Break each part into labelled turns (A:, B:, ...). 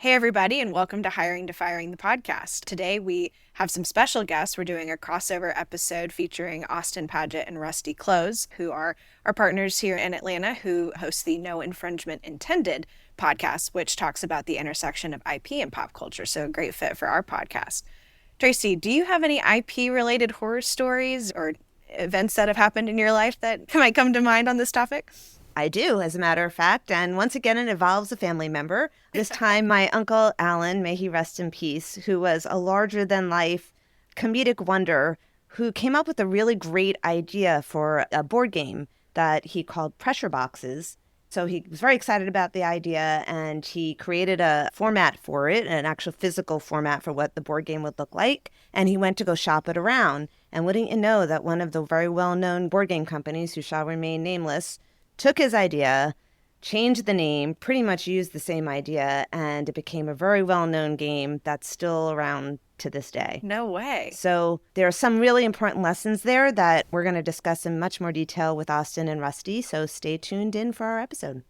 A: Hey, everybody, and welcome to Hiring to Firing, the podcast. Today, we have some special guests. We're doing a crossover episode featuring Austin Padgett and Rusty Close, who are our partners here in Atlanta, who host the No Infringement Intended podcast, which talks about the intersection of IP and pop culture. So a great fit for our podcast. Tracey, do you have any IP-related horror stories or events that have happened in your life that might come to mind on this topic?
B: I do, as a matter of fact, and once again, it involves a family member. This time, my uncle Alan, may he rest in peace, who was a larger-than-life comedic wonder who came up with a really great idea for a board game that he called Pressure Boxes. So he was very excited about the idea, and he created a format for it, an actual physical format for what the board game would look like, and he went to go shop it around. And wouldn't you know that one of the very well-known board game companies, who shall remain nameless, took his idea, changed the name, pretty much used the same idea, and it became a very well-known game that's still around to this day.
A: No way.
B: So there are some really important lessons there that we're going to discuss in much more detail with Austin and Rusty, so stay tuned in for our episode.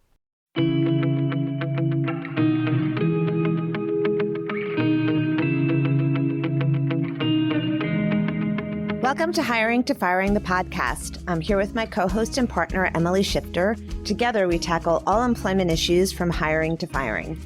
B: Welcome to Hiring to Firing, the podcast. I'm here with my co-host and partner, Emily Schifter. Together, we tackle all employment issues from hiring to firing.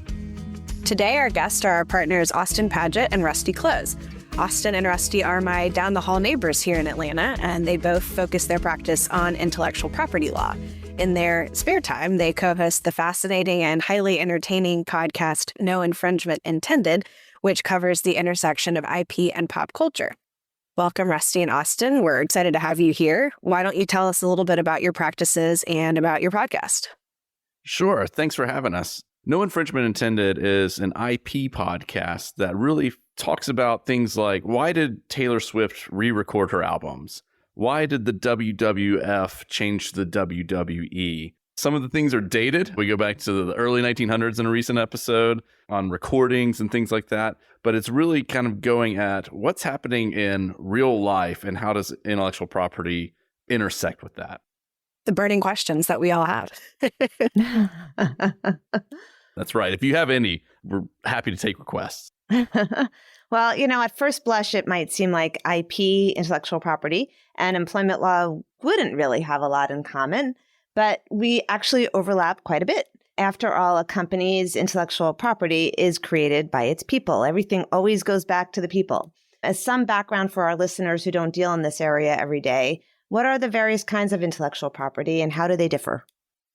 A: Today, our guests are our partners, Austin Padgett and Rusty Close. Austin and Rusty are my down-the-hall neighbors here in Atlanta, and they both focus their practice on intellectual property law. In their spare time, they co-host the fascinating and highly entertaining podcast, No Infringement Intended, which covers the intersection of IP and pop culture. Welcome, Rusty and Austin. We're excited to have you here. Why don't you tell us a little bit about your practices and about your podcast?
C: Sure. Thanks for having us. No Infringement Intended is an IP podcast that really talks about things like, why did Taylor Swift re-record her albums? Why did the WWF change the WWE? Some of the things are dated. We go back to the early 1900s in a recent episode on recordings and things like that. But it's really kind of going at what's happening in real life and how does intellectual property intersect with that.
A: The burning questions that we all have.
C: That's right. If you have any, we're happy to take requests.
B: Well, at first blush, it might seem like IP, intellectual property, and employment law wouldn't really have a lot in common. But we actually overlap quite a bit. After all, a company's intellectual property is created by its people. Everything always goes back to the people. As some background for our listeners who don't deal in this area every day, what are the various kinds of intellectual property and how do they differ?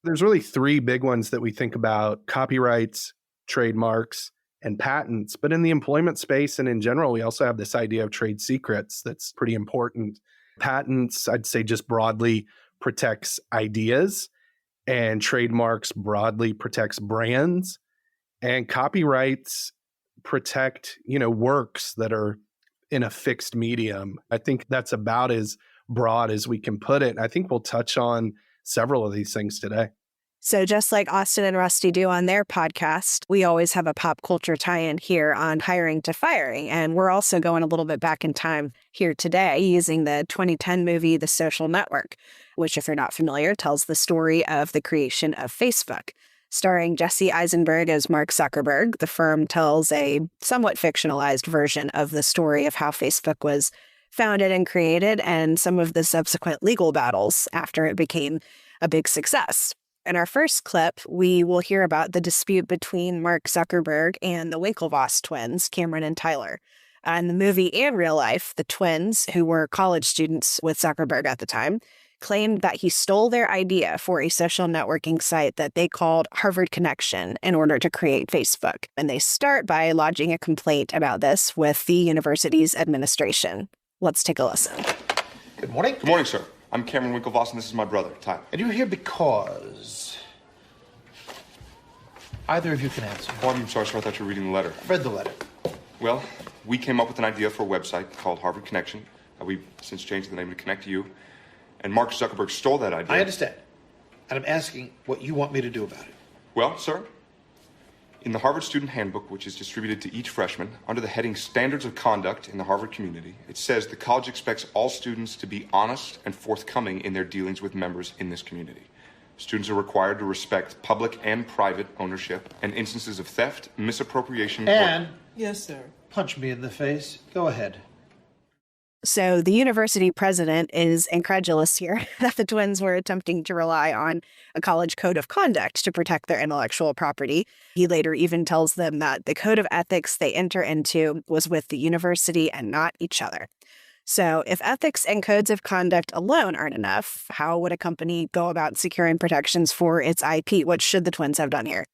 D: There's really three big ones that we think about: copyrights, trademarks, and patents. But in the employment space and in general, we also have this idea of trade secrets that's pretty important. Patents, I'd say, just broadly protects ideas, and trademarks broadly protects brands, and copyrights protect, works that are in a fixed medium. I think that's about as broad as we can put it. I think we'll touch on several of these things today.
A: So just like Austin and Rusty do on their podcast, we always have a pop culture tie-in here on Hiring to Firing. And we're also going a little bit back in time here today using the 2010 movie, The Social Network, which, if you're not familiar, tells the story of the creation of Facebook. Starring Jesse Eisenberg as Mark Zuckerberg, the firm tells a somewhat fictionalized version of the story of how Facebook was founded and created and some of the subsequent legal battles after it became a big success. In our first clip, we will hear about the dispute between Mark Zuckerberg and the Winklevoss twins, Cameron and Tyler. In the movie and real life, the twins, who were college students with Zuckerberg at the time, claimed that he stole their idea for a social networking site that they called Harvard Connection in order to create Facebook. And they start by lodging a complaint about this with the university's administration. Let's take a listen.
E: Good morning.
F: Good morning, sir. I'm Cameron Winklevoss, and this is my brother, Tyler.
E: And you're here because either of you can answer.
F: Oh, I'm sorry, sir. I thought you were reading the letter.
E: I've read the letter.
F: Well, we came up with an idea for a website called Harvard Connection. We've since changed the name to Connect to You. And Mark Zuckerberg stole that idea.
E: I understand. And I'm asking what you want me to do about it.
F: Well, sir, in the Harvard Student Handbook, which is distributed to each freshman, under the heading Standards of Conduct in the Harvard Community, it says the college expects all students to be honest and forthcoming in their dealings with members in this community. Students are required to respect public and private ownership, and instances of theft, misappropriation,
E: And, yes, sir. Punch me in the face. Go ahead.
A: So the university president is incredulous here that the twins were attempting to rely on a college code of conduct to protect their intellectual property. He later even tells them that the code of ethics they enter into was with the university and not each other. So if ethics and codes of conduct alone aren't enough, how would a company go about securing protections for its IP? What should the twins have done here?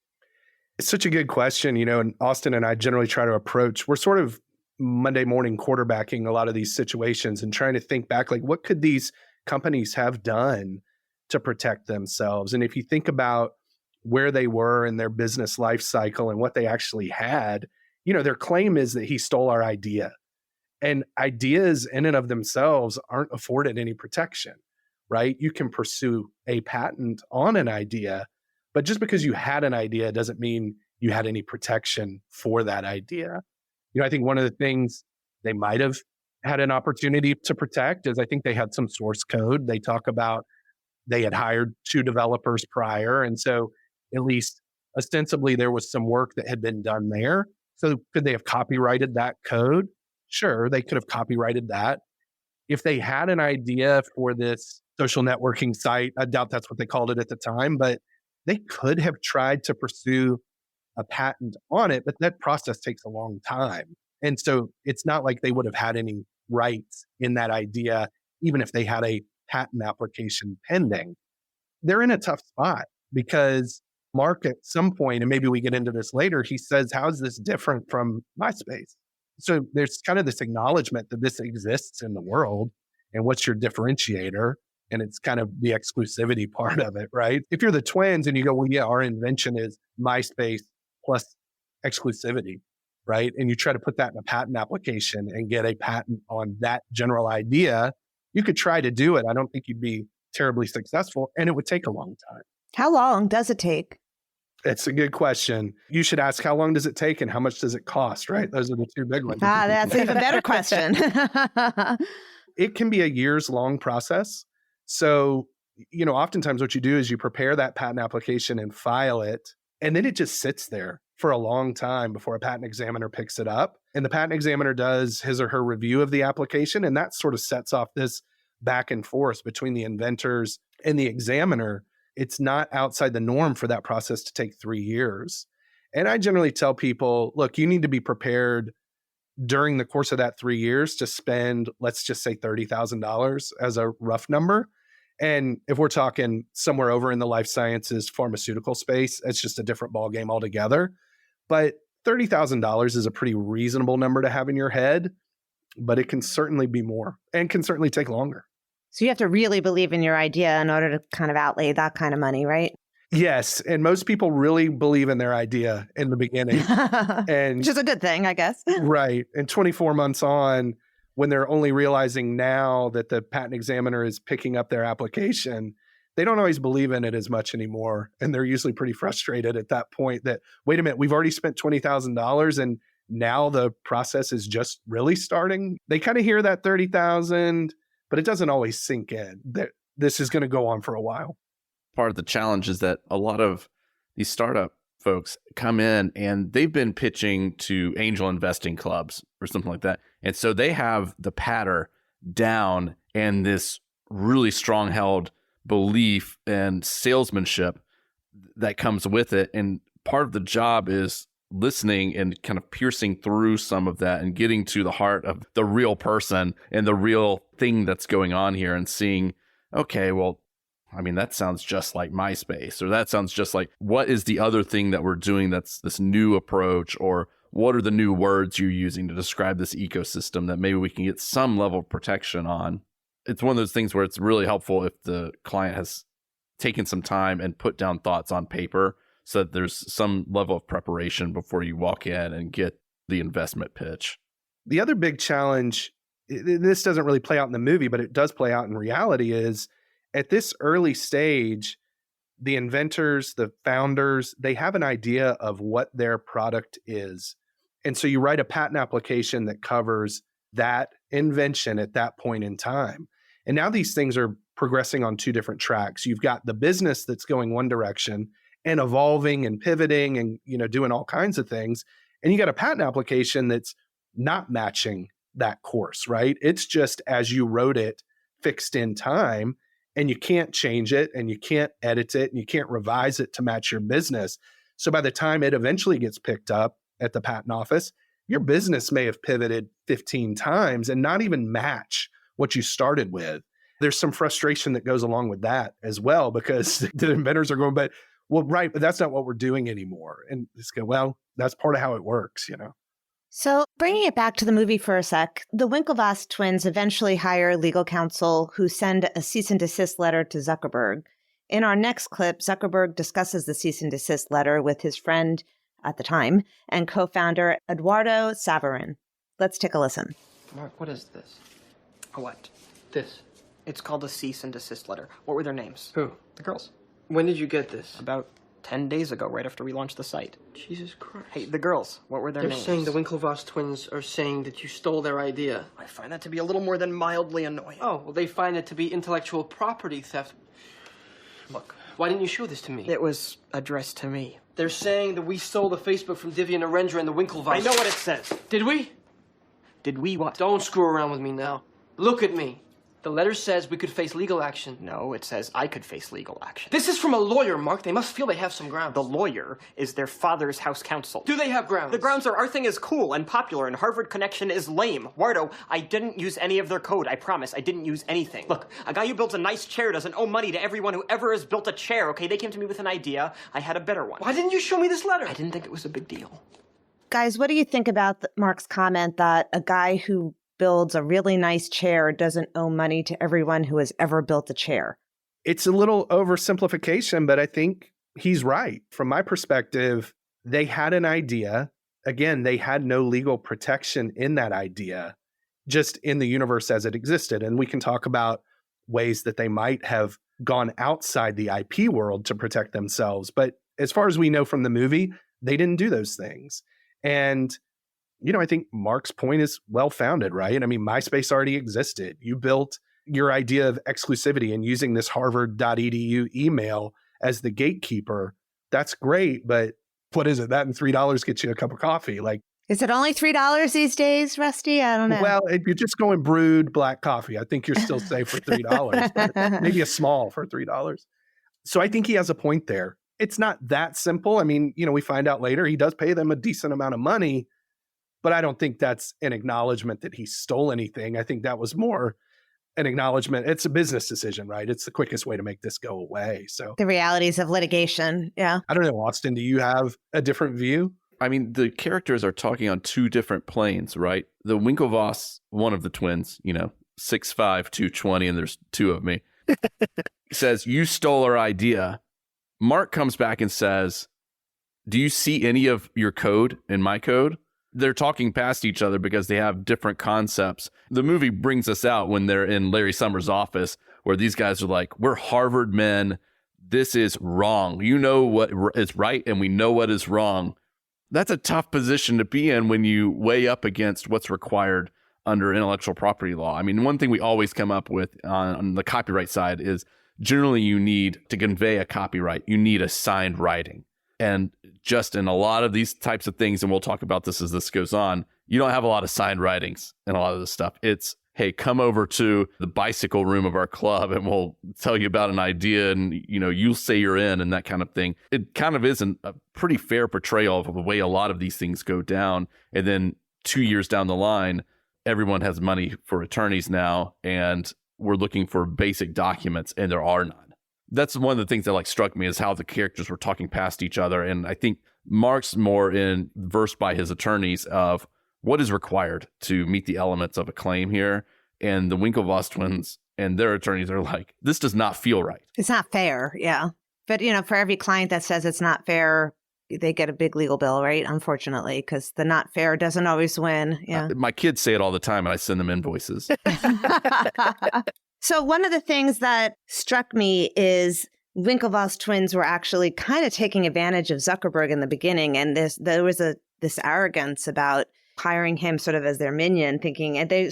D: It's such a good question, and Austin and I generally try to approach, we're sort of Monday morning quarterbacking a lot of these situations and trying to think back, like, what could these companies have done to protect themselves? And if you think about where they were in their business life cycle and what they actually had, their claim is that he stole our idea. And ideas in and of themselves aren't afforded any protection, right? You can pursue a patent on an idea, but just because you had an idea doesn't mean you had any protection for that idea. I think one of the things they might have had an opportunity to protect is I think they had some source code. They talk about they had hired 2 developers prior. And so at least ostensibly there was some work that had been done there. So could they have copyrighted that code? Sure, they could have copyrighted that. If they had an idea for this social networking site, I doubt that's what they called it at the time, but they could have tried to pursue a patent on it, but that process takes a long time. And so it's not like they would have had any rights in that idea, even if they had a patent application pending. They're in a tough spot because Mark, at some point, and maybe we get into this later, he says, how is this different from MySpace? So there's kind of this acknowledgement that this exists in the world and what's your differentiator? And it's kind of the exclusivity part of it, right? If you're the twins and you go, well, yeah, our invention is MySpace plus exclusivity, right? And you try to put that in a patent application and get a patent on that general idea, you could try to do it. I don't think you'd be terribly successful, and it would take a long time.
B: How long does it take?
D: It's a good question. You should ask, how long does it take and how much does it cost, right? Those are the 2 big ones.
B: That's an even better question.
D: It can be a years long process. So, oftentimes what you do is you prepare that patent application and file it, and then it just sits there for a long time before a patent examiner picks it up. And the patent examiner does his or her review of the application, and that sort of sets off this back and forth between the inventors and the examiner. It's not outside the norm for that process to take 3 years. And I generally tell people, look, you need to be prepared during the course of that 3 years to spend, let's just say $30,000 as a rough number. And if we're talking somewhere over in the life sciences pharmaceutical space, it's just a different ballgame altogether. But $30,000 is a pretty reasonable number to have in your head, but it can certainly be more and can certainly take longer.
B: So you have to really believe in your idea in order to kind of outlay that kind of money, right?
D: Yes. And most people really believe in their idea in the beginning. And
B: which is a good thing, I guess.
D: Right. And 24 months on, when they're only realizing now that the patent examiner is picking up their application, they don't always believe in it as much anymore. And they're usually pretty frustrated at that point that, wait a minute, we've already spent $20,000 and now the process is just really starting. They kind of hear that 30,000, but it doesn't always sink in that this is going to go on for a while.
C: Part of the challenge is that a lot of these startup folks come in and they've been pitching to angel investing clubs or something like that. And so they have the patter down and this really strong held belief and salesmanship that comes with it. And part of the job is listening and kind of piercing through some of that and getting to the heart of the real person and the real thing that's going on here and seeing, okay, well, I mean, that sounds just like MySpace, or that sounds just like, what is the other thing that we're doing that's this new approach, or what are the new words you're using to describe this ecosystem that maybe we can get some level of protection on? It's one of those things where it's really helpful if the client has taken some time and put down thoughts on paper so that there's some level of preparation before you walk in and get the investment pitch.
D: The other big challenge, this doesn't really play out in the movie, but it does play out in reality, is at this early stage, the inventors, the founders, they have an idea of what their product is. And so you write a patent application that covers that invention at that point in time. And now these things are progressing on two different tracks. You've got the business that's going one direction and evolving and pivoting and, doing all kinds of things. And you got a patent application that's not matching that course, right? It's just as you wrote it, fixed in time, and you can't change it and you can't edit it and you can't revise it to match your business. So by the time it eventually gets picked up at the patent office, your business may have pivoted 15 times and not even match what you started with. There's some frustration that goes along with that as well, because the inventors are going, but that's not what we're doing anymore. And it's go, well, that's part of how it works,
B: So bringing it back to the movie for a sec, the Winklevoss twins eventually hire legal counsel who send a cease and desist letter to Zuckerberg. In our next clip, Zuckerberg discusses the cease and desist letter with his friend at the time and co-founder Eduardo Saverin. Let's take a listen.
G: Mark, what is this? What? This. It's called a cease and desist letter. What were their names? Who? The girls. When did you get this? About 10 days ago, right after we launched the site. Jesus Christ. Hey, the girls, what were their names? They're saying the Winklevoss twins are saying that you stole their idea. I find that to be a little more than mildly annoying. Oh, well, they find it to be intellectual property theft. Look, why didn't you show this to me? It was addressed to me. They're saying that we stole the Facebook from Divya Narendra and the Winklevoss. I know what it says. Did we? Did we what? Don't screw around with me now. Look at me. The letter says we could face legal action. No, it says I could face legal action. This is from a lawyer, Mark. They must feel they have some grounds. The lawyer is their father's house counsel. Do they have grounds? The grounds are our thing is cool and popular and Harvard connection is lame. Wardo, I didn't use any of their code. I promise. I didn't use anything. Look, a guy who builds a nice chair doesn't owe money to everyone who ever has built a chair, okay? They came to me with an idea. I had a better one. Why didn't you show me this letter? I didn't think it was a big deal.
B: Guys, what do you think about Mark's comment that a guy who builds a really nice chair doesn't owe money to everyone who has ever built a chair?
D: It's a little oversimplification, but I think he's right. From my perspective, they had an idea. Again, they had no legal protection in that idea, just in the universe as it existed. And we can talk about ways that they might have gone outside the IP world to protect themselves. But as far as we know from the movie, they didn't do those things. And I think Mark's point is well-founded, right? I mean, MySpace already existed. You built your idea of exclusivity and using this harvard.edu email as the gatekeeper. That's great, but what is it? That and $3 gets you a cup of coffee.
B: Is it only $3 these days, Rusty? I don't know.
D: Well, if you're just going brewed black coffee, I think you're still safe for $3. Maybe a small for $3. So I think he has a point there. It's not that simple. I mean, we find out later he does pay them a decent amount of money, but I don't think that's an acknowledgement that he stole anything. I think that was more an acknowledgement. It's a business decision, right? It's the quickest way to make this go away. So
B: the realities of litigation. Yeah.
D: I don't know, Austin, do you have a different view?
C: I mean, the characters are talking on two different planes, right? The Winklevoss, one of the twins, 6'5", 220, and there's two of me, says, you stole our idea. Mark comes back and says, do you see any of your code in my code? They're talking past each other because they have different concepts. The movie brings us out when they're in Larry Summers' office, where these guys are like, we're Harvard men. This is wrong. You know what is right, and we know what is wrong. That's a tough position to be in when you weigh up against what's required under intellectual property law. I mean, one thing we always come up with on the copyright side is generally you need to convey a copyright. You need a signed writing. And just in a lot of these types of things, and we'll talk about this as this goes on, you don't have a lot of signed writings in a lot of this stuff. It's, hey, come over to the bicycle room of our club and we'll tell you about an idea and, you'll say you're in and that kind of thing. It kind of isn't a pretty fair portrayal of the way a lot of these things go down. And then 2 years down the line, everyone has money for attorneys now and we're looking for basic documents and there are none. That's one of the things that struck me is how the characters were talking past each other. And I think Mark's more versed by his attorneys of what is required to meet the elements of a claim here. And the Winklevoss twins and their attorneys are like, this does not feel right.
B: It's not fair. Yeah. But, for every client that says it's not fair, they get a big legal bill, right? Unfortunately, because the not fair doesn't always win. Yeah.
C: My kids say it all the time and I send them invoices.
B: So one of the things that struck me is Winklevoss twins were actually kind of taking advantage of Zuckerberg in the beginning. And there was this arrogance about hiring him sort of as their minion, thinking, and they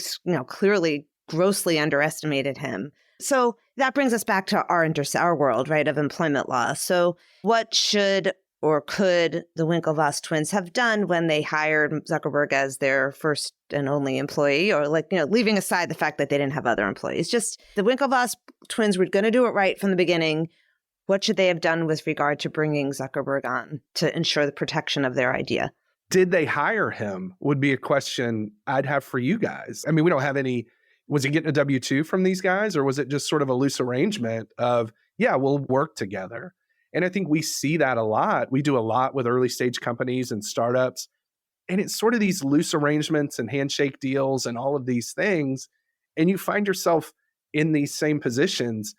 B: clearly grossly underestimated him. So that brings us back to our world, right, of employment law. So what should or could the Winklevoss twins have done when they hired Zuckerberg as their first and only employee, or leaving aside the fact that they didn't have other employees? Just the Winklevoss twins were going to do it right from the beginning. What should they have done with regard to bringing Zuckerberg on to ensure the protection of their idea?
D: Did they hire him would be a question I'd have for you guys. I mean, we don't have any. Was he getting a W-2 from these guys, or was it just sort of a loose arrangement of, yeah, we'll work together? And I think we see that a lot. We do a lot with early stage companies and startups. And it's sort of these loose arrangements and handshake deals and all of these things. And you find yourself in these same positions.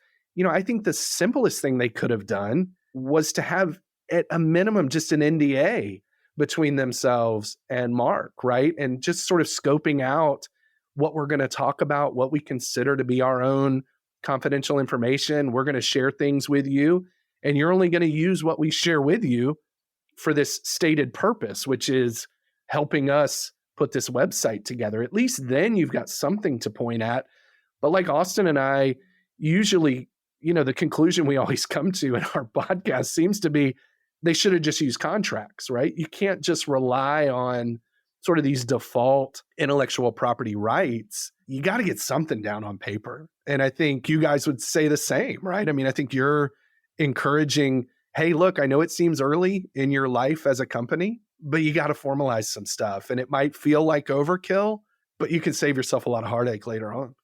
D: I think the simplest thing they could have done was to have, at a minimum, just an NDA between themselves and Mark, right? And just sort of scoping out what we're going to talk about, what we consider to be our own confidential information. We're going to share things with you, and you're only going to use what we share with you for this stated purpose, which is helping us put this website together. At least then you've got something to point at. But like Austin and I, usually, the conclusion we always come to in our podcast seems to be they should have just used contracts, right? You can't just rely on sort of these default intellectual property rights. You got to get something down on paper. And I think you guys would say the same, right? I mean, I think you're encouraging, hey, look, I know it seems early in your life as a company, but you got to formalize some stuff. And it might feel like overkill, but you can save yourself a lot of heartache later on.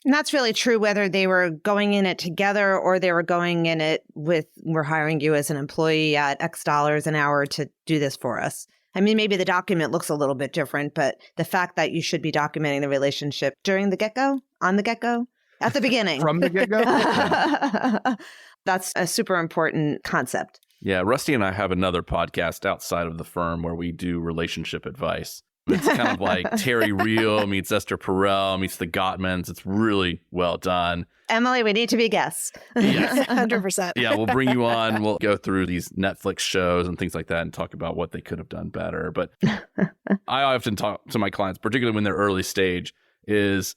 B: And that's really true whether they were going in it together or they were going in it with, we're hiring you as an employee at X dollars an hour to do this for us. I mean, maybe the document looks a little bit different, but the fact that you should be documenting the relationship during the get-go, on the get-go, at the beginning.
D: From the get-go?
B: That's a super important concept.
C: Yeah, Rusty and I have another podcast outside of the firm where we do relationship advice. It's kind of like Terry Real meets Esther Perel meets the Gottmans. It's really well done.
B: Emily, we need to be guests.
C: Yes.
A: 100%.
C: Yeah, we'll bring you on. We'll go through these Netflix shows and things like that and talk about what they could have done better. But I often talk to my clients, particularly when they're early stage, it's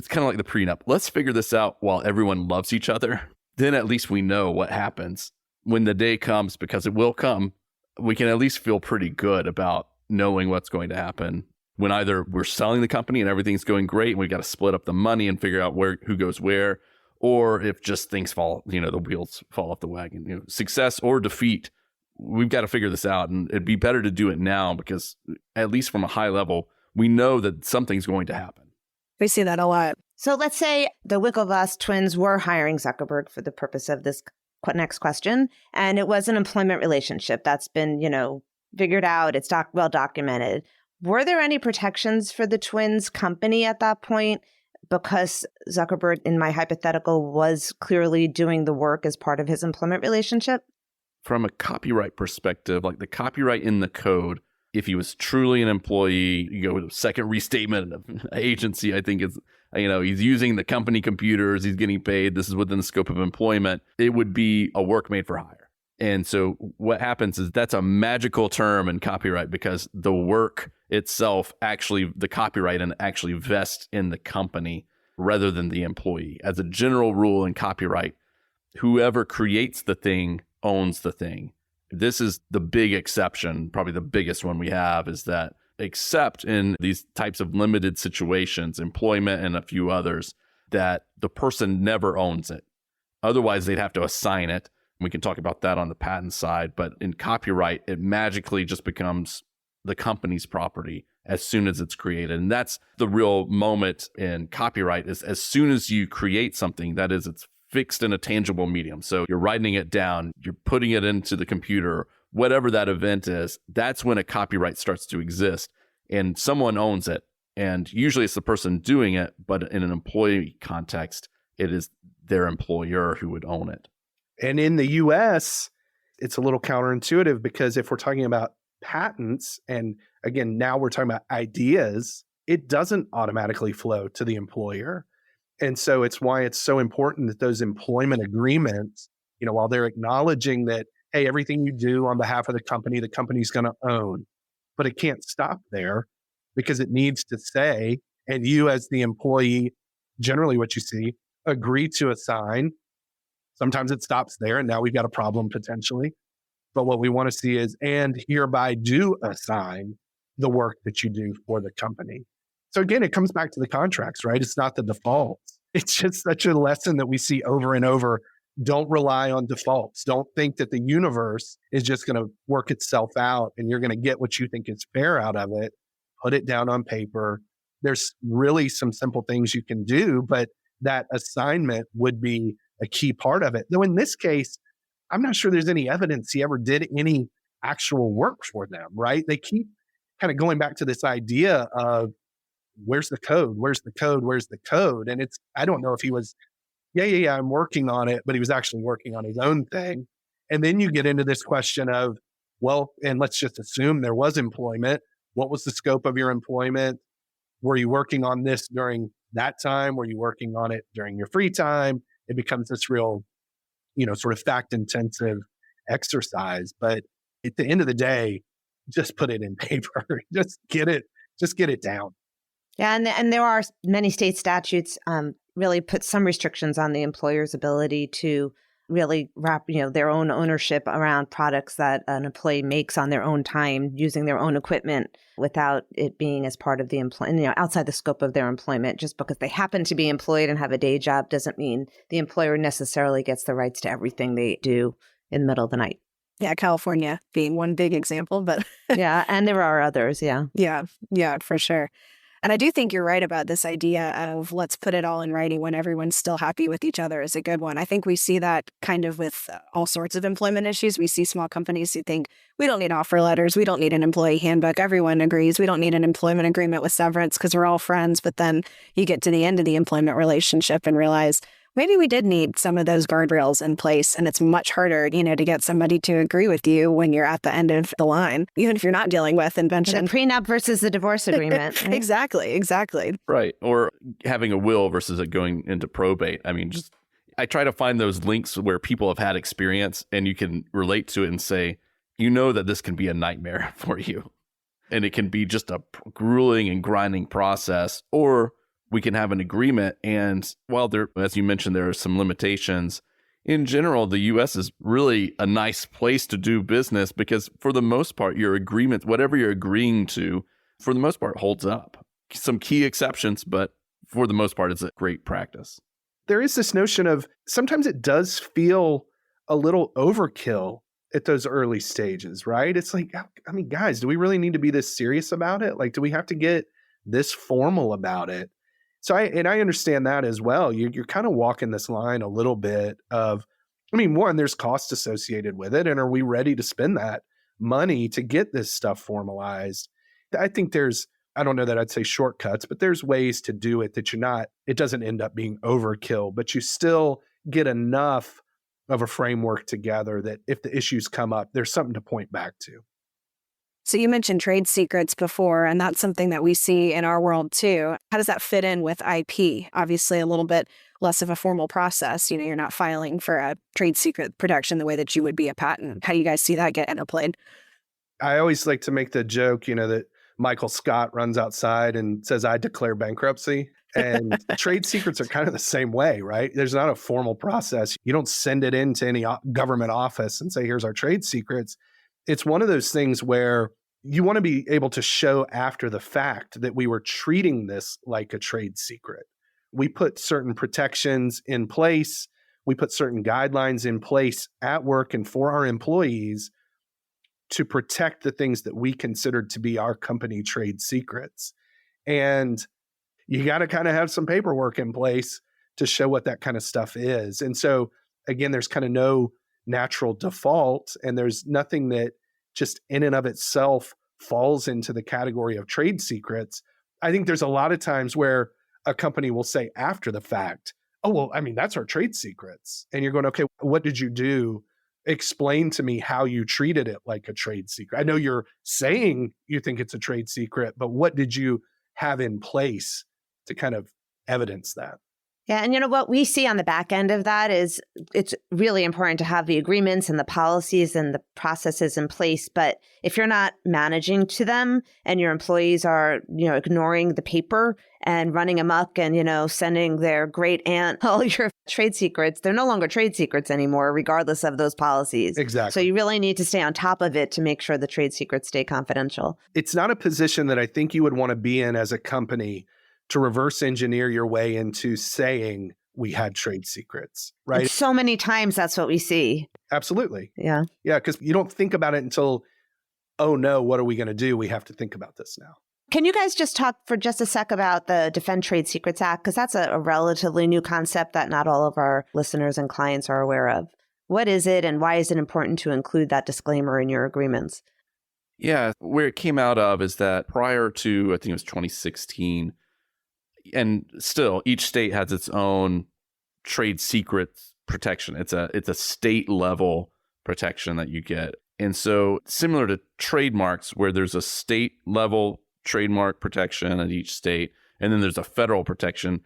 C: kind of like the prenup. Let's figure this out while everyone loves each other. Then at least we know what happens. When the day comes, because it will come, we can at least feel pretty good about knowing what's going to happen when either we're selling the company and everything's going great and we got to split up the money and figure out who goes where, or if just things fall, the wheels fall off the wagon, success or defeat. We've got to figure this out, and it'd be better to do it now because at least from a high level, we know that something's going to happen.
A: We see that a lot.
B: So let's say the Winklevoss twins were hiring Zuckerberg for the purpose of this next question, and it was an employment relationship that's been, figured out. It's well documented. Were there any protections for the twins' company at that point? Because Zuckerberg, in my hypothetical, was clearly doing the work as part of his employment relationship?
C: From a copyright perspective, like the copyright in the code, if he was truly an employee, you go with a second restatement of agency, I think it's, he's using the company computers, he's getting paid, this is within the scope of employment, it would be a work made for hire. And so what happens is that's a magical term in copyright because the work itself actually, the copyright and actually vests in the company rather than the employee. As a general rule in copyright, whoever creates the thing owns the thing. This is the big exception, probably the biggest one we have, is that except in these types of limited situations, employment and a few others, that the person never owns it. Otherwise, they'd have to assign it. We can talk about that on the patent side, but in copyright, it magically just becomes the company's property as soon as it's created. And that's the real moment in copyright is as soon as you create something, that is, it's fixed in a tangible medium. So you're writing it down, you're putting it into the computer, whatever that event is, that's when a copyright starts to exist and someone owns it. And usually it's the person doing it, but in an employee context, it is their employer who would own it.
D: And in the US, it's a little counterintuitive because if we're talking about patents, and again, now we're talking about ideas, it doesn't automatically flow to the employer. And so it's why it's so important that those employment agreements, while they're acknowledging that, hey, everything you do on behalf of the company's going to own, but it can't stop there because it needs to say, and you as the employee, generally what you see, agree to assign. Sometimes it stops there and now we've got a problem potentially. But what we want to see is, and hereby do assign the work that you do for the company. So again, it comes back to the contracts, right? It's not the defaults. It's just such a lesson that we see over and over. Don't rely on defaults. Don't think that the universe is just going to work itself out and you're going to get what you think is fair out of it. Put it down on paper. There's really some simple things you can do, but that assignment would be a key part of it. Though in this case, I'm not sure there's any evidence he ever did any actual work for them, right? They keep kind of going back to this idea of where's the code? Where's the code? Where's the code? And I don't know if he was, yeah, I'm working on it, but he was actually working on his own thing. And then you get into this question of, well, and let's just assume there was employment. What was the scope of your employment? Were you working on this during that time? Were you working on it during your free time? It becomes this real, sort of fact intensive exercise. But at the end of the day, just put it in paper. Just get it down.
B: Yeah, and there are many state statutes really put some restrictions on the employer's ability to really wrap their own ownership around products that an employee makes on their own time using their own equipment without it being as part of the employment, outside the scope of their employment. Just because they happen to be employed and have a day job doesn't mean the employer necessarily gets the rights to everything they do in the middle of the night.
A: Yeah, California being one big example, but
B: yeah, and there are others, yeah.
A: Yeah, for sure. And I do think you're right about this idea of let's put it all in writing when everyone's still happy with each other is a good one. I think we see that kind of with all sorts of employment issues. We see small companies who think we don't need offer letters. We don't need an employee handbook. Everyone agrees we don't need an employment agreement with severance because we're all friends. But then you get to the end of the employment relationship and realize maybe we did need some of those guardrails in place. And it's much harder, to get somebody to agree with you when you're at the end of the line, even if you're not dealing with invention.
B: The prenup versus the divorce agreement. Right?
A: Exactly.
C: Right. Or having a will versus it going into probate. I mean, I try to find those links where people have had experience and you can relate to it and say, that this can be a nightmare for you. And it can be just a grueling and grinding process, or we can have an agreement. And while there, as you mentioned, there are some limitations, in general, the U.S. is really a nice place to do business because for the most part, your agreement, whatever you're agreeing to, for the most part, holds up. Some key exceptions, but for the most part, it's a great practice.
D: There is this notion of sometimes it does feel a little overkill at those early stages, right? It's like, guys, do we really need to be this serious about it? Like, do we have to get this formal about it? So I understand that as well. You're kind of walking this line a little bit of, one, there's cost associated with it. And are we ready to spend that money to get this stuff formalized? I think I don't know that I'd say shortcuts, but there's ways to do it that it doesn't end up being overkill, but you still get enough of a framework together that if the issues come up, there's something to point back to.
A: So you mentioned trade secrets before, and that's something that we see in our world too. How does that fit in with IP? Obviously, a little bit less of a formal process. You're not filing for a trade secret protection the way that you would be a patent. How do you guys see that get interplayed?
D: I always like to make the joke, that Michael Scott runs outside and says, I declare bankruptcy. And trade secrets are kind of the same way, right? There's not a formal process. You don't send it into any government office and say, here's our trade secrets. It's one of those things where you want to be able to show after the fact that we were treating this like a trade secret. We put certain protections in place. We put certain guidelines in place at work and for our employees to protect the things that we considered to be our company trade secrets. And you got to kind of have some paperwork in place to show what that kind of stuff is. And so, again, there's kind of no natural default, and there's nothing that just in and of itself falls into the category of trade secrets. I think there's a lot of times where a company will say after the fact, oh, well, that's our trade secrets. And you're going, okay, what did you do? Explain to me how you treated it like a trade secret. I know you're saying you think it's a trade secret, but what did you have in place to kind of evidence that?
B: Yeah. And you know what we see on the back end of that is it's really important to have the agreements and the policies and the processes in place. But if you're not managing to them and your employees are, ignoring the paper and running amok and, sending their great aunt all your trade secrets, they're no longer trade secrets anymore, regardless of those policies.
D: Exactly.
B: So you really need to stay on top of it to make sure the trade secrets stay confidential.
D: It's not a position that I think you would want to be in as a company to reverse engineer your way into saying we had trade secrets, right?
B: And so many times that's what we see.
D: Absolutely.
B: Yeah.
D: Yeah, because you don't think about it until, oh no, what are we going to do? We have to think about this now.
B: Can you guys just talk for just a sec about the Defend Trade Secrets Act? Because that's a relatively new concept that not all of our listeners and clients are aware of. What is it and why is it important to include that disclaimer in your agreements?
C: Yeah, where it came out of is that prior to, I think it was 2016, and still each state has its own trade secrets protection. It's a state level protection that you get. And so similar to trademarks where there's a state level trademark protection at each state, and then there's a federal protection,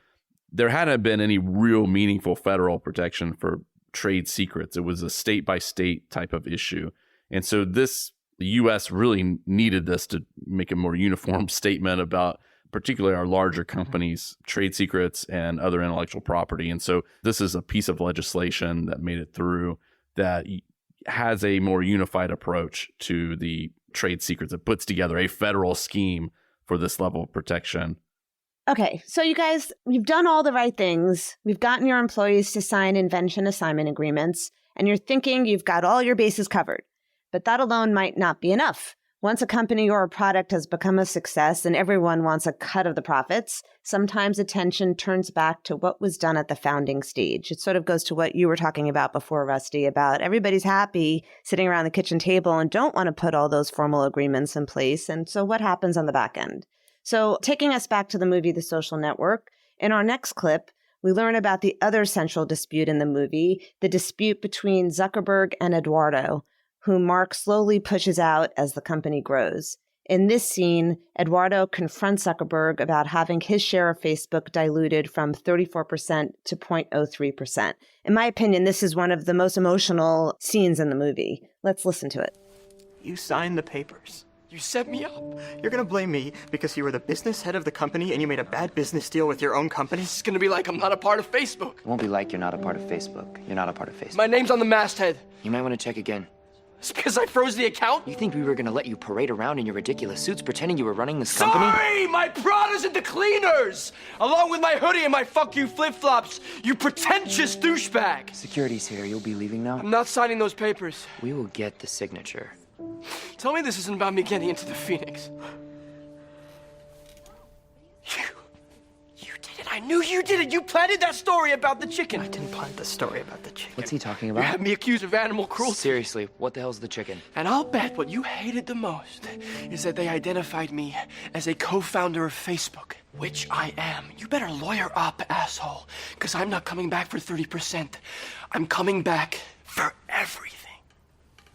C: there hadn't been any real meaningful federal protection for trade secrets. It was a state by state type of issue. And so the U.S. really needed this to make a more uniform statement about particularly our larger companies' trade secrets and other intellectual property. And so this is a piece of legislation that made it through that has a more unified approach to the trade secrets. It puts together a federal scheme for this level of protection.
B: Okay, so you guys, you've done all the right things. We've gotten your employees to sign invention assignment agreements, and you're thinking you've got all your bases covered. But that alone might not be enough. Once a company or a product has become a success and everyone wants a cut of the profits, sometimes attention turns back to what was done at the founding stage. It sort of goes to what you were talking about before, Rusty, about everybody's happy sitting around the kitchen table and don't want to put all those formal agreements in place. And so what happens on the back end? So taking us back to the movie The Social Network, in our next clip, we learn about the other central dispute in the movie, the dispute between Zuckerberg and Eduardo, whom Mark slowly pushes out as the company grows. In this scene, Eduardo confronts Zuckerberg about having his share of Facebook diluted from 34% to 0.03%. In my opinion, this is one of the most emotional scenes in the movie. Let's listen to it.
H: You signed the papers. You set me up. You're gonna blame me because you were the business head of the company and you made a bad business deal with your own company?
G: It's gonna be like I'm not a part of Facebook.
I: It won't be like you're not a part of Facebook. You're not a part of Facebook.
G: My name's on the masthead.
I: You might want to check again.
G: It's because I froze the account?
I: You think we were gonna let you parade around in your ridiculous suits pretending you were running this company?
G: Sorry! My Prada's at the cleaners! Along with my hoodie and my fuck you flip-flops, you pretentious douchebag!
I: Security's here. You'll be leaving now?
G: I'm not signing those papers.
I: We will get the signature.
G: Tell me this isn't about me getting into the Phoenix. You did it. I knew you did it. You planted that story about the chicken.
H: I didn't plant the story about the chicken.
I: What's he talking
G: You
I: about?
G: had me accused of animal cruelty.
I: Seriously, what the hell's the chicken?
G: And I'll bet what you hated the most is that they identified me as a co-founder of Facebook, which I am. You better lawyer up, asshole, because I'm not coming back for 30%. I'm coming back for everything.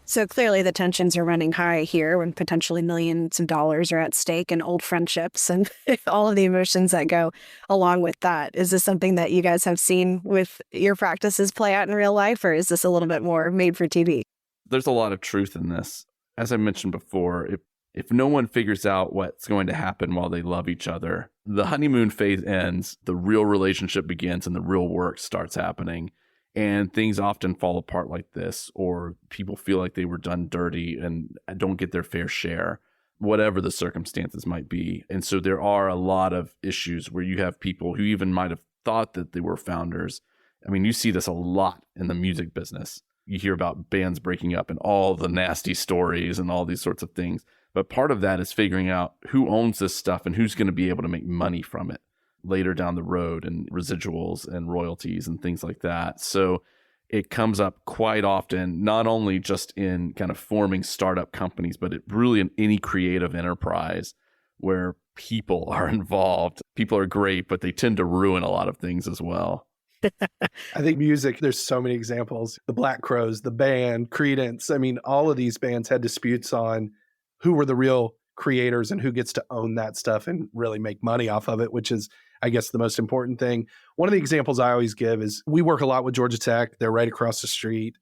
A: So clearly the tensions are running high here when potentially millions of dollars are at stake and old friendships and all of the emotions that go along with that. Is this something that you guys have seen with your practices play out in real life, or is this a little bit more made for TV?
C: There's a lot of truth in this. As I mentioned before, if no one figures out what's going to happen while they love each other, the honeymoon phase ends, the real relationship begins, and the real work starts happening. And things often fall apart like this, or people feel like they were done dirty and don't get their fair share, whatever the circumstances might be. And so there are a lot of issues where you have people who even might have thought that they were founders. I mean, you see this a lot in the music business. You hear about bands breaking up and all the nasty stories and all these sorts of things. But part of that is figuring out who owns this stuff and who's going to be able to make money from it later down the road, and residuals and royalties and things like that. So it comes up quite often, not only just in kind of forming startup companies, but it really in any creative enterprise where people are involved. People are great, but they tend to ruin a lot of things as well.
D: I think music, there's so many examples. The Black Crowes, the band, Creedence. I mean, all of these bands had disputes on who were the real creators and who gets to own that stuff and really make money off of it, which is, I guess the most important thing. One of the examples I always give is we work a lot with Georgia Tech. They're right across the street,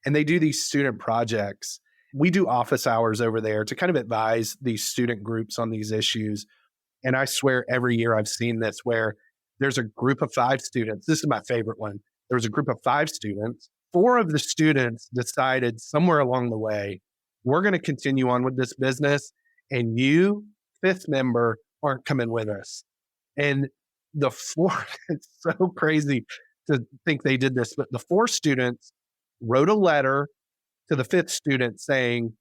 D: and they do these student projects. We do office hours over there to kind of advise these student groups on these issues. And I swear every year I've seen this where there's a group of 5 students. This is my favorite one. There was a group of 5 students. 4 of the students decided somewhere along the way, we're going to continue on with this business, and you, 5th member, aren't coming with us. And the 4, it's so crazy to think they did this, but the 4 students wrote a letter to the 5th student saying,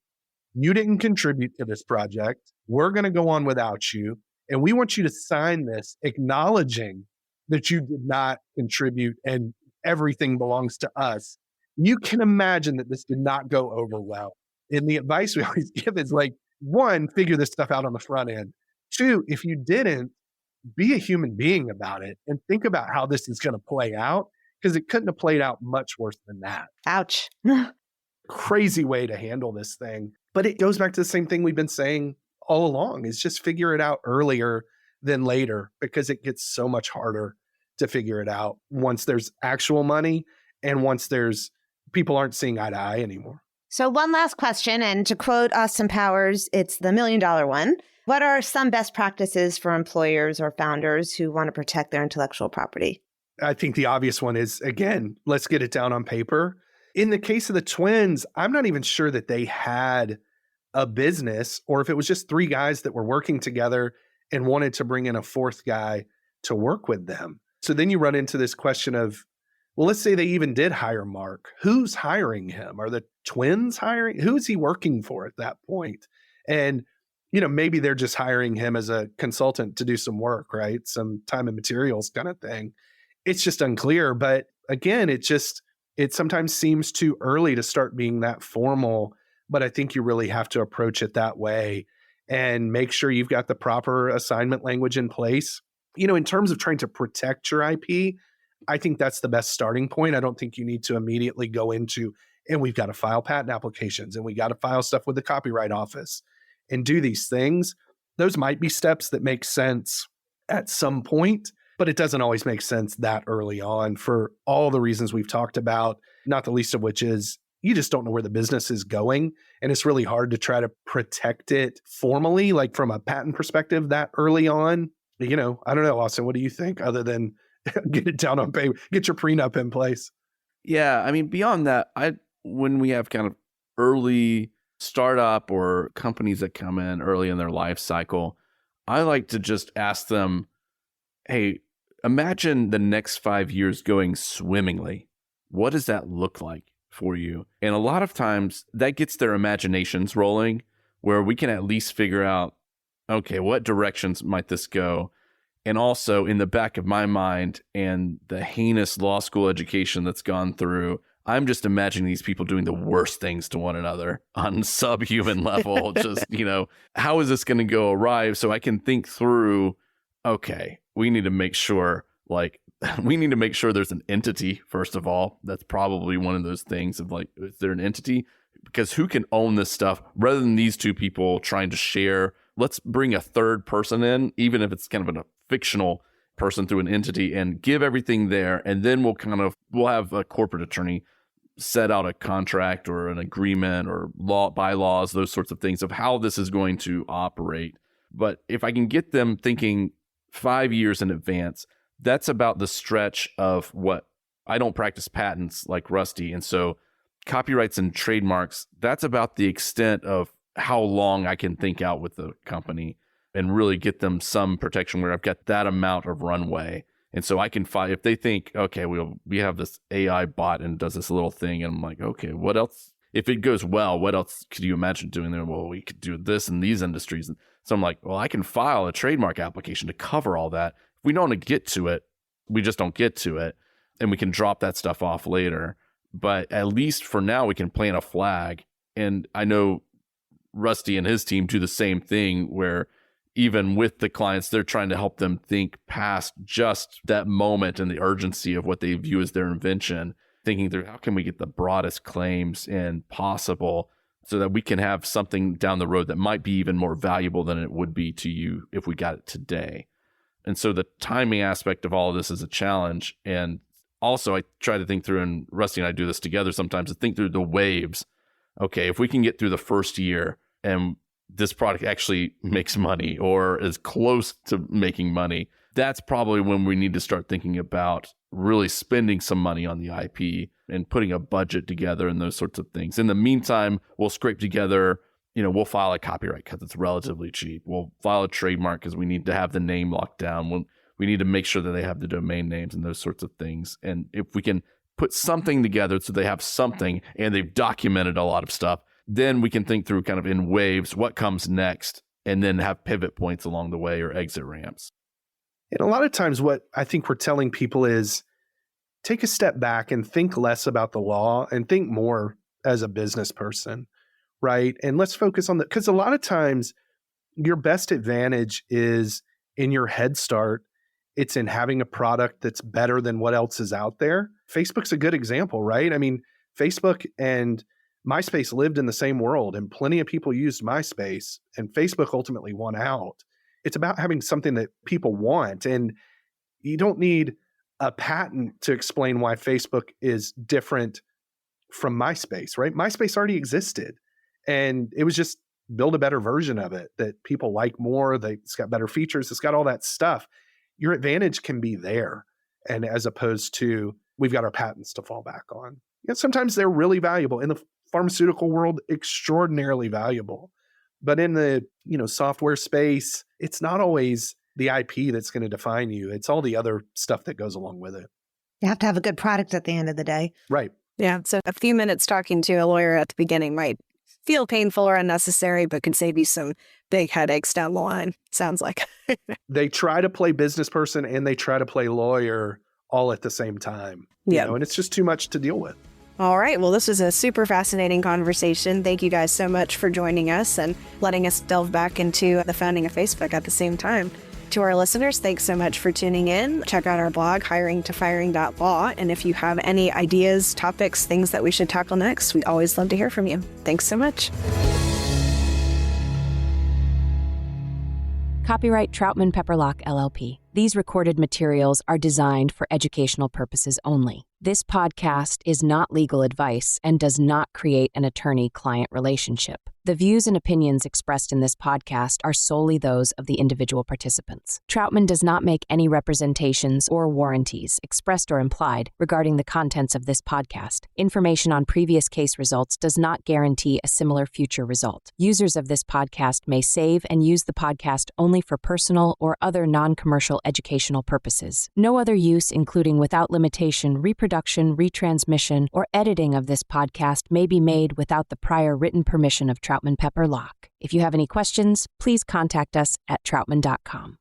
D: you didn't contribute to this project. We're going to go on without you. And we want you to sign this acknowledging that you did not contribute and everything belongs to us. You can imagine that this did not go over well. And the advice we always give is like, 1, figure this stuff out on the front end. 2, if you didn't, be a human being about it and think about how this is going to play out, because it couldn't have played out much worse than that.
B: Ouch.
D: Crazy way to handle this thing. But it goes back to the same thing we've been saying all along, is just figure it out earlier than later, because it gets so much harder to figure it out once there's actual money and once there's people aren't seeing eye to eye anymore.
B: So one last question, and to quote Austin Powers, it's the $1 million one. What are some best practices for employers or founders who want to protect their intellectual property?
D: I think the obvious one is, again, let's get it down on paper. In the case of the twins, I'm not even sure that they had a business, or if it was just 3 guys that were working together and wanted to bring in a 4th guy to work with them. So then you run into this question of, well, let's say they even did hire Mark. Who's hiring him? Are the twins hiring? Who's he working for at that point? And, maybe they're just hiring him as a consultant to do some work, right? Some time and materials kind of thing. It's just unclear. But again, it sometimes seems too early to start being that formal. But I think you really have to approach it that way and make sure you've got the proper assignment language in place. In terms of trying to protect your IP, I think that's the best starting point. I don't think you need to immediately go into, and we've got to file patent applications and we got to file stuff with the Copyright Office and do these things. Those might be steps that make sense at some point, but it doesn't always make sense that early on for all the reasons we've talked about, not the least of which is you just don't know where the business is going. And it's really hard to try to protect it formally, like from a patent perspective that early on. I don't know, Austin, what do you think other than get it down on paper, get your prenup in place?
C: Yeah, I mean, beyond that, when we have kind of early startup or companies that come in early in their life cycle, I like to just ask them, hey, imagine the next 5 years going swimmingly. What does that look like for you? And a lot of times that gets their imaginations rolling, where we can at least figure out, okay, what directions might this go? And also in the back of my mind and the heinous law school education that's gone through, I'm just imagining these people doing the worst things to one another on subhuman level. Just, how is this going to go awry? So I can think through, okay, we need to make sure there's an entity, first of all. That's probably one of those things of like, is there an entity? Because who can own this stuff rather than these 2 people trying to share? Let's bring a 3rd person in, even if it's kind of a fictional person through an entity, and give everything there. And then we'll have a corporate attorney set out a contract or an agreement or bylaws, those sorts of things of how this is going to operate. But if I can get them thinking 5 years in advance, that's about the stretch of what I don't practice patents like Rusty. And so copyrights and trademarks, that's about the extent of how long I can think out with the company and really get them some protection where I've got that amount of runway. And so I can find, if they think, okay, we have this AI bot and does this little thing, and I'm like, okay, what else? If it goes well, what else could you imagine doing there? Well, we could do this in these industries. And so I'm like, well, I can file a trademark application to cover all that. If we don't get to it, we just don't get to it, and we can drop that stuff off later. But at least for now, we can plant a flag. And I know Rusty and his team do the same thing, where even with the clients, they're trying to help them think past just that moment and the urgency of what they view as their invention, thinking through how can we get the broadest claims in possible so that we can have something down the road that might be even more valuable than it would be to you if we got it today. And so the timing aspect of all of this is a challenge. And also I try to think through, and Rusty and I do this together sometimes, to think through the waves. Okay, if we can get through the first year and this product actually makes money or is close to making money, that's probably when we need to start thinking about really spending some money on the IP and putting a budget together and those sorts of things. In the meantime, we'll scrape together, we'll file a copyright because it's relatively cheap. We'll file a trademark because we need to have the name locked down. We need to make sure that they have the domain names and those sorts of things. And if we can put something together so they have something and they've documented a lot of stuff, then we can think through kind of in waves what comes next and then have pivot points along the way or exit ramps.
D: And a lot of times what I think we're telling people is take a step back and think less about the law and think more as a business person, right? And let's focus on because a lot of times your best advantage is in your head start. It's in having a product that's better than what else is out there. Facebook's a good example, right? I mean, Facebook and MySpace lived in the same world and plenty of people used MySpace, and Facebook ultimately won out. It's about having something that people want, and you don't need a patent to explain why Facebook is different from MySpace, right? MySpace already existed, and it was just build a better version of it that people like more. It's got better features. It's got all that stuff. Your advantage can be there, and as opposed to we've got our patents to fall back on. Sometimes they're really valuable. In the pharmaceutical world, extraordinarily valuable. But in the, software space, it's not always the IP that's going to define you. It's all the other stuff that goes along with it.
B: You have to have a good product at the end of the day.
D: Right.
A: Yeah. So a few minutes talking to a lawyer at the beginning might feel painful or unnecessary, but could save you some big headaches down the line. Sounds like.
D: They try to play business person and they try to play lawyer all at the same time.
A: Yeah.
D: And it's just too much to deal with.
A: All right. Well, this was a super fascinating conversation. Thank you guys so much for joining us and letting us delve back into the founding of Facebook at the same time. To our listeners, thanks so much for tuning in. Check out our blog, hiringtofiring.law. And if you have any ideas, topics, things that we should tackle next, we always love to hear from you. Thanks so much.
J: Copyright Troutman Pepper Locke, LLP. These recorded materials are designed for educational purposes only. This podcast is not legal advice and does not create an attorney-client relationship. The views and opinions expressed in this podcast are solely those of the individual participants. Troutman does not make any representations or warranties, expressed or implied, regarding the contents of this podcast. Information on previous case results does not guarantee a similar future result. Users of this podcast may save and use the podcast only for personal or other non-commercial educational purposes. No other use, including without limitation, reproduction, retransmission, or editing of this podcast may be made without the prior written permission of Troutman Pepper Locke. If you have any questions, please contact us at troutman.com.